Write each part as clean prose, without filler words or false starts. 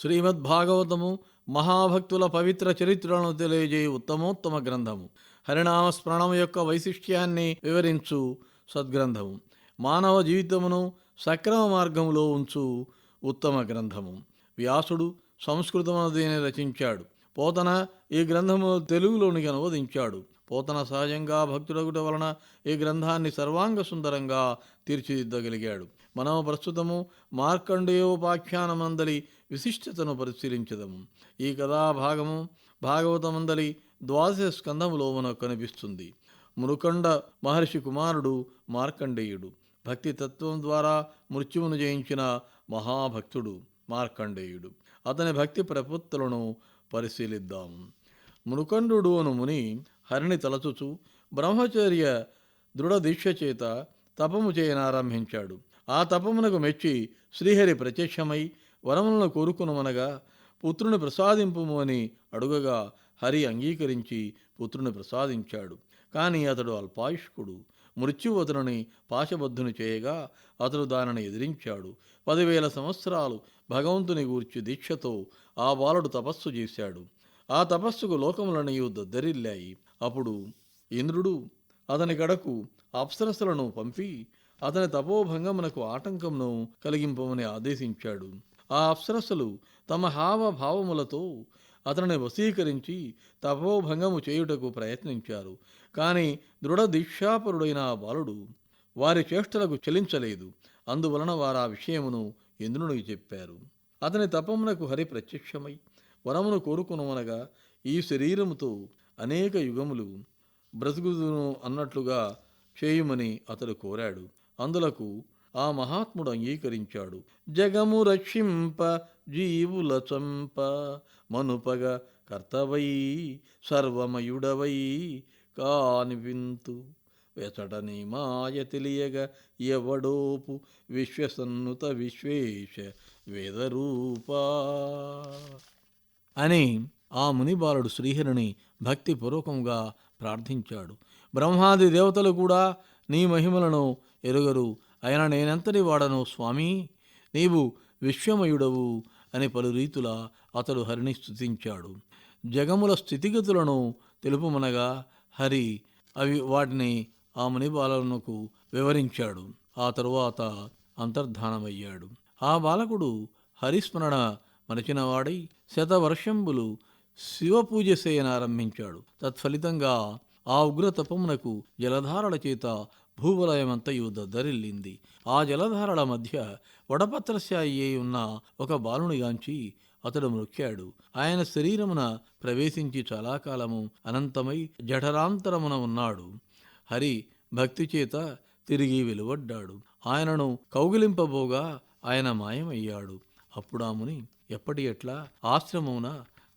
శ్రీమద్భాగవతము మహాభక్తుల పవిత్ర చరిత్రలను తెలియజేయ ఉత్తమోత్తమ గ్రంథము. హరినామ స్మరణం యొక్క వైశిష్ట్యాన్ని వివరించు సద్గ్రంథము. మానవ జీవితమును సక్రమ మార్గంలో ఉంచు ఉత్తమ గ్రంథము. వ్యాసుడు సంస్కృతమున దీన్ని రచించాడు. పోతన ఈ గ్రంథము తెలుగులోనికి అనువదించాడు. పోతన సహజంగా భక్తుడగుట వలన ఈ గ్రంథాన్ని సర్వాంగ సుందరంగా తీర్చిదిద్దగలిగాడు. మనము ప్రస్తుతము మార్కండేయోపాఖ్యానమందలి విశిష్టతను పరిశీలించదము. ఈ కథాభాగము భాగవతమందలి ద్వాదశ స్కంధములో మనకు కనిపిస్తుంది. మునుకొండ మహర్షి కుమారుడు మార్కండేయుడు. భక్తి తత్వం ద్వారా మృత్యువును జయించిన మహాభక్తుడు మార్కండేయుడు. అతని భక్తి ప్రపత్తులను పరిశీలిద్దాము. మునుకొండు అను ముని హరిని తలచుచు బ్రహ్మచర్య దృఢ దీక్ష చేత తపము చేయనారంభించాడు. ఆ తపమునకు మెచ్చి శ్రీహరి ప్రత్యక్షమై వరములను కోరుకునమనగా పుత్రుని ప్రసాదింపుము అని అడుగగా హరి అంగీకరించి పుత్రుని ప్రసాదించాడు. కానీ అతడు అల్పాయుష్కుడు. మృత్యువు అతనిని పాశబద్ధుని చేయగా అతడు దానిని ఎదిరించాడు. 10,000 సంవత్సరాలు భగవంతుని గూర్చి దీక్షతో ఆ బాలుడు తపస్సు చేశాడు. ఆ తపస్సుకు లోకములని దద్దరిల్లాయి. అప్పుడు ఇంద్రుడు అతని కడకు అప్సరసలను పంపి అతని తపోభంగమునకు ఆటంకమును కలిగింపమని ఆదేశించాడు. ఆ అప్సరసలు తమ హావభావములతో అతనిని వశీకరించి తపోభంగము చేయుటకు ప్రయత్నించారు. కానీ దృఢ దీక్షాపరుడైన ఆ బాలుడు వారి చేష్టలకు చెలించలేదు. అందువలన వారు ఆ విషయమును ఇంద్రునికి చెప్పారు. అతని తపమునకు హరి ప్రత్యక్షమై వరమును కోరుకునమనగా ఈ శరీరముతో అనేక యుగములు బ్రతుకుదును అన్నట్లుగా చేయుమని అతడు కోరాడు. అందులకు ఆ మహాత్ముడు అంగీకరించాడు. జగము రక్షింప జీవుల చంప మనుపగ కర్తవై సర్వమయుడవై కాని వింతు వెచటని మాయ తెలియగ ఎవడోపు విశ్వసన్నుత విశ్వేశ వేదరూపా అని ఆ మునిబాలుడు శ్రీహరిని భక్తిపూర్వకంగా ప్రార్థించాడు. బ్రహ్మాది దేవతలు కూడా నీ మహిమలను ఎరుగరు. అయినా నేనెంతటి వాడను స్వామి, నీవు విశ్వమయుడవు అని పలు రీతుల అతడు హరిని స్తుతించాడు. జగముల స్థితిగతులను తెలుపుమనగా హరి వాటిని ఆ మునిబాలకునకు వివరించాడు. ఆ తరువాత అంతర్ధానమయ్యాడు. ఆ బాలకుడు హరిస్మరణ మరచినవాడై శతవర్షంబులు శివపూజ చేయనారంభించాడు. తత్ఫలితంగా ఆ ఉగ్ర తపమునకు జలధారల చేత భూవలయమంతయు దద్దరిల్లింది. ఆ జలధారల మధ్య వడపత్రశాయి అయి ఉన్న ఒక బాలునిగాంచి అతడు మ్రొక్కాడు. ఆయన శరీరమున ప్రవేశించి చాలా కాలము అనంతమై జఠరాంతరమున ఉన్నాడు. హరి భక్తి చేత తిరిగి వెలువడ్డాడు. ఆయనను కౌగిలింపబోగా ఆయన మాయమయ్యాడు. అప్పుడా ముని ఎప్పటి ఎట్లా ఆశ్రమమున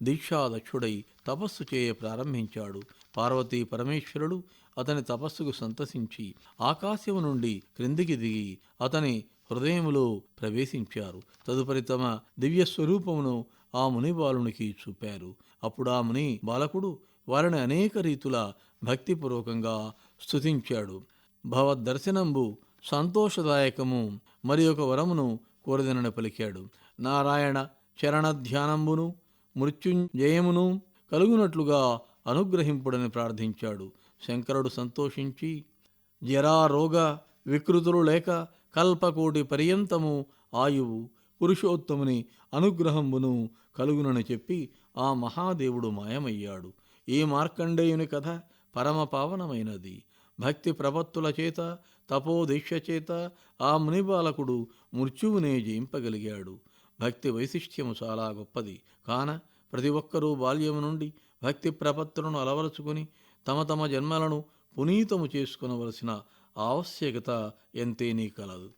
దీక్షాదక్షుడై తపస్సు చేయ ప్రారంభించాడు. పార్వతీ పరమేశ్వరుడు అతని తపస్సుకు సంతసించి ఆకాశము నుండి క్రిందికి దిగి అతని హృదయములో ప్రవేశించారు. తదుపరి తమ దివ్య స్వరూపమును ఆ ముని బాలునికి చూపారు. అప్పుడు ఆ ముని బాలకుడు వారిని అనేక రీతుల భక్తిపూర్వకంగా స్తుతించాడు. భవద్దర్శనంబు సంతోషదాయకము మరి ఒక వరమును కోరదనని పలికాడు. నారాయణ చరణ ధ్యానంబును మృత్యుంజయమును కలుగునట్లుగా అనుగ్రహింపుడని ప్రార్థించాడు. శంకరుడు సంతోషించి జరారోగ వికృతులు లేక కల్పకోటి పర్యంతము ఆయువు పురుషోత్తముని అనుగ్రహంబును కలుగునని చెప్పి ఆ మహాదేవుడు మాయమయ్యాడు. ఈ మార్కండేయుని కథ పరమ పావనమైనది. భక్తి ప్రపత్తుల చేత తపోదీక్ష చేత ఆ మునిబాలకుడు మృత్యువునే జయింపగలిగాడు. భక్తి వైశిష్ట్యము చాలా గొప్పది. కాన ప్రతి ఒక్కరూ బాల్యము నుండి భక్తి ప్రపత్తులను అలవరుచుకుని తమ తమ జన్మలను పునీతము చేసుకునవలసిన ఆవశ్యకత ఎంతేనీ కలదు.